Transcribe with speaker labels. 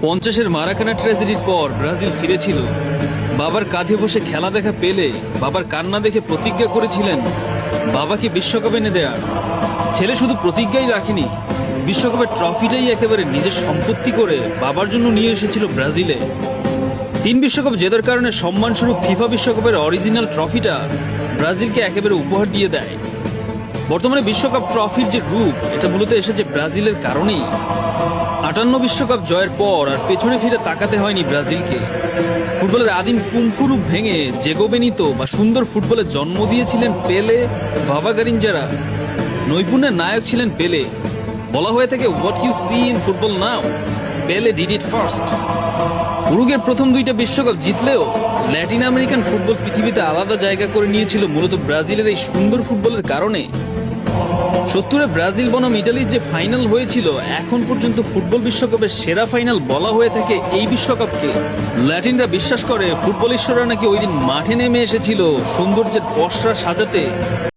Speaker 1: 50-এর মারাকানা ট্র্যাজেডির পর ব্রাজিল ফিরেছিল। বাবার কাঁধে বসে খেলা দেখা পেলে বাবার কান্না দেখে প্রতিজ্ঞা করেছিলেন বাবাকে বিশ্বকাপ এনে দেয়া। ছেলে শুধু প্রতিজ্ঞাই রাখেনি, বিশ্বকাপের ট্রফিটাই একেবারে নিজের সম্পত্তি করে বাবার জন্য নিয়ে এসেছিল ব্রাজিলে। 3 বিশ্বকাপ জেতার কারণে সম্মানস্বরূপ ফিফা বিশ্বকাপের অরিজিনাল ট্রফিটা ব্রাজিলকে একেবারে উপহার দিয়ে দেয়। বর্তমানে বিশ্বকাপ ট্রফির যে রূপ, এটা মূলত এসেছে ব্রাজিলের কারণেই। 58 বিশ্বকাপ জয়ের পর আর পেছনে ফিরে তাকাতে হয়নি ব্রাজিলকে। ফুটবলের আদিম কুংফু রূপ ভেঙে জেগো বেনিতো বা সুন্দর ফুটবলে জন্ম দিয়েছিলেন পেলে, ভাভা গারিঞ্জারা। নৈপুণ্যের নায়ক ছিলেন পেলে। বলা হয়ে থাকে, what you see in football now, Pele did it first. উরুগুয়ের প্রথম 2টা বিশ্বকাপ জিতলেও ল্যাটিন আমেরিকান ফুটবল পৃথিবীতে আলাদা জায়গা করে নিয়েছিল মূলত ব্রাজিলের এই সুন্দর ফুটবলের কারণে। 70-এ ব্রাজিল বনাম ইটালির যে ফাইনাল হয়েছিল, এখন পর্যন্ত ফুটবল বিশ্বকাপের সেরা ফাইনাল বলা হয়ে থাকে এই বিশ্বকাপকে। ল্যাটিনরা বিশ্বাস করে ফুটবল ঈশ্বররা নাকি ওই দিন মাঠে নেমে এসেছিল সৌন্দর্যের পসরা সাজাতে।